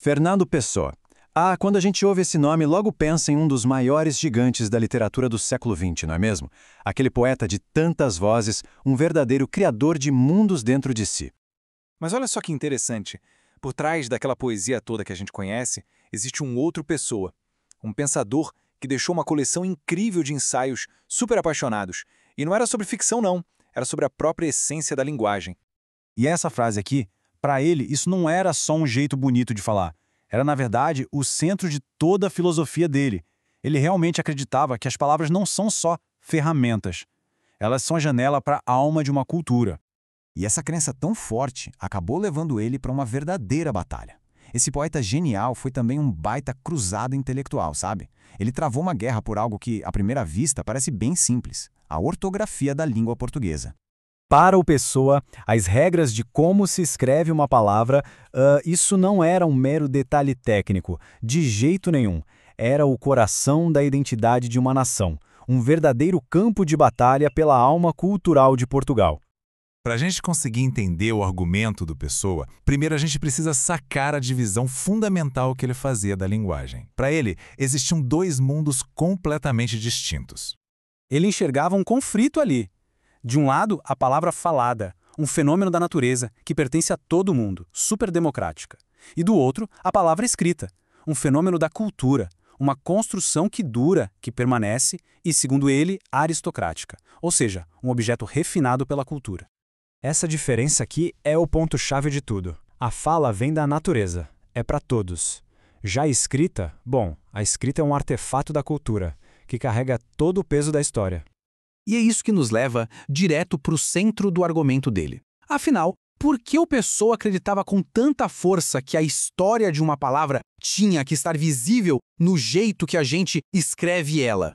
Fernando Pessoa. Quando a gente ouve esse nome, logo pensa em um dos maiores gigantes da literatura do século XX, não é mesmo? Aquele poeta de tantas vozes, um verdadeiro criador de mundos dentro de si. Mas olha só que interessante. Por trás daquela poesia toda que a gente conhece, existe um outro Pessoa. Um pensador que deixou uma coleção incrível de ensaios super apaixonados. E não era sobre ficção, não. Era sobre a própria essência da linguagem. E essa frase aqui, para ele, isso não era só um jeito bonito de falar. Era, na verdade, o centro de toda a filosofia dele. Ele realmente acreditava que as palavras não são só ferramentas. Elas são a janela para a alma de uma cultura. E essa crença tão forte acabou levando ele para uma verdadeira batalha. Esse poeta genial foi também um baita cruzado intelectual, sabe? Ele travou uma guerra por algo que, à primeira vista, parece bem simples: a ortografia da língua portuguesa. Para o Pessoa, as regras de como se escreve uma palavra, isso não era um mero detalhe técnico, de jeito nenhum. Era o coração da identidade de uma nação, um verdadeiro campo de batalha pela alma cultural de Portugal. Para a gente conseguir entender o argumento do Pessoa, primeiro a gente precisa sacar a divisão fundamental que ele fazia da linguagem. Para ele, existiam dois mundos completamente distintos. Ele enxergava um conflito ali. De um lado, a palavra falada, um fenômeno da natureza que pertence a todo mundo, superdemocrática. E do outro, a palavra escrita, um fenômeno da cultura, uma construção que dura, que permanece e, segundo ele, aristocrática, ou seja, um objeto refinado pela cultura. Essa diferença aqui é o ponto-chave de tudo. A fala vem da natureza, é para todos. Já a escrita, a escrita é um artefato da cultura, que carrega todo o peso da história. E é isso que nos leva direto para o centro do argumento dele. Afinal, por que o Pessoa acreditava com tanta força que a história de uma palavra tinha que estar visível no jeito que a gente escreve ela?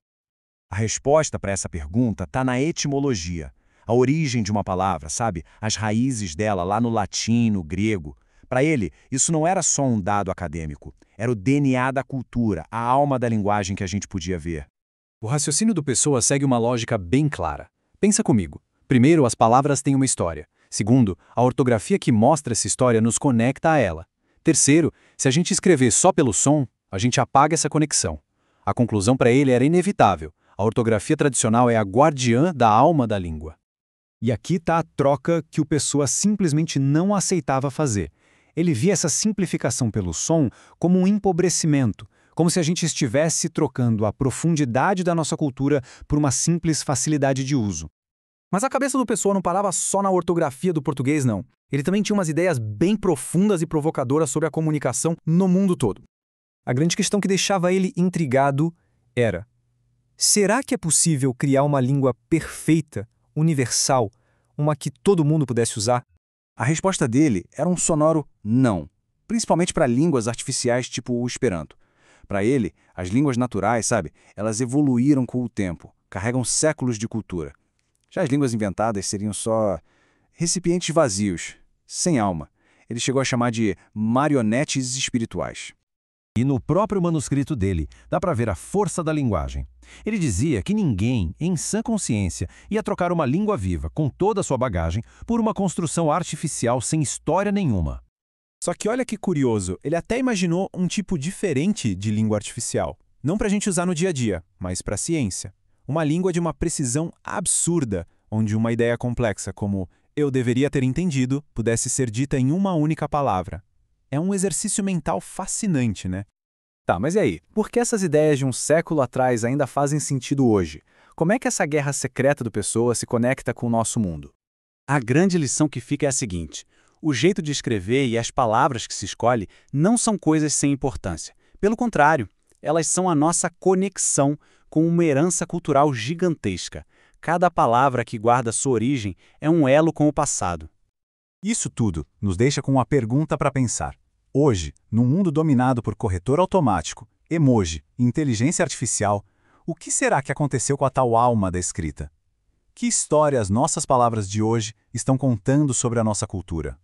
A resposta para essa pergunta está na etimologia. A origem de uma palavra, sabe? As raízes dela lá no latim, no grego. Para ele, isso não era só um dado acadêmico. Era o DNA da cultura, a alma da linguagem que a gente podia ver. O raciocínio do Pessoa segue uma lógica bem clara. Pensa comigo. Primeiro, as palavras têm uma história. Segundo, a ortografia que mostra essa história nos conecta a ela. Terceiro, se a gente escrever só pelo som, a gente apaga essa conexão. A conclusão para ele era inevitável. A ortografia tradicional é a guardiã da alma da língua. E aqui está a troca que o Pessoa simplesmente não aceitava fazer. Ele via essa simplificação pelo som como um empobrecimento, como se a gente estivesse trocando a profundidade da nossa cultura por uma simples facilidade de uso. Mas a cabeça do Pessoa não parava só na ortografia do português, não. Ele também tinha umas ideias bem profundas e provocadoras sobre a comunicação no mundo todo. A grande questão que deixava ele intrigado era: será que é possível criar uma língua perfeita, universal, uma que todo mundo pudesse usar? A resposta dele era um sonoro não, principalmente para línguas artificiais tipo o Esperanto. Para ele, as línguas naturais, sabe, elas evoluíram com o tempo, carregam séculos de cultura. Já as línguas inventadas seriam só recipientes vazios, sem alma. Ele chegou a chamar de marionetes espirituais. E no próprio manuscrito dele, dá para ver a força da linguagem. Ele dizia que ninguém, em sã consciência, ia trocar uma língua viva, com toda a sua bagagem, por uma construção artificial sem história nenhuma. Só que olha que curioso, ele até imaginou um tipo diferente de língua artificial. Não para a gente usar no dia a dia, mas para a ciência. Uma língua de uma precisão absurda, onde uma ideia complexa como "eu deveria ter entendido" pudesse ser dita em uma única palavra. É um exercício mental fascinante, né? Tá, mas e aí? Por que essas ideias de um século atrás ainda fazem sentido hoje? Como é que essa guerra secreta do Pessoa se conecta com o nosso mundo? A grande lição que fica é a seguinte: o jeito de escrever e as palavras que se escolhe não são coisas sem importância. Pelo contrário, elas são a nossa conexão com uma herança cultural gigantesca. Cada palavra que guarda sua origem é um elo com o passado. Isso tudo nos deixa com uma pergunta para pensar. Hoje, num mundo dominado por corretor automático, emoji e inteligência artificial, o que será que aconteceu com a tal alma da escrita? Que história as nossas palavras de hoje estão contando sobre a nossa cultura?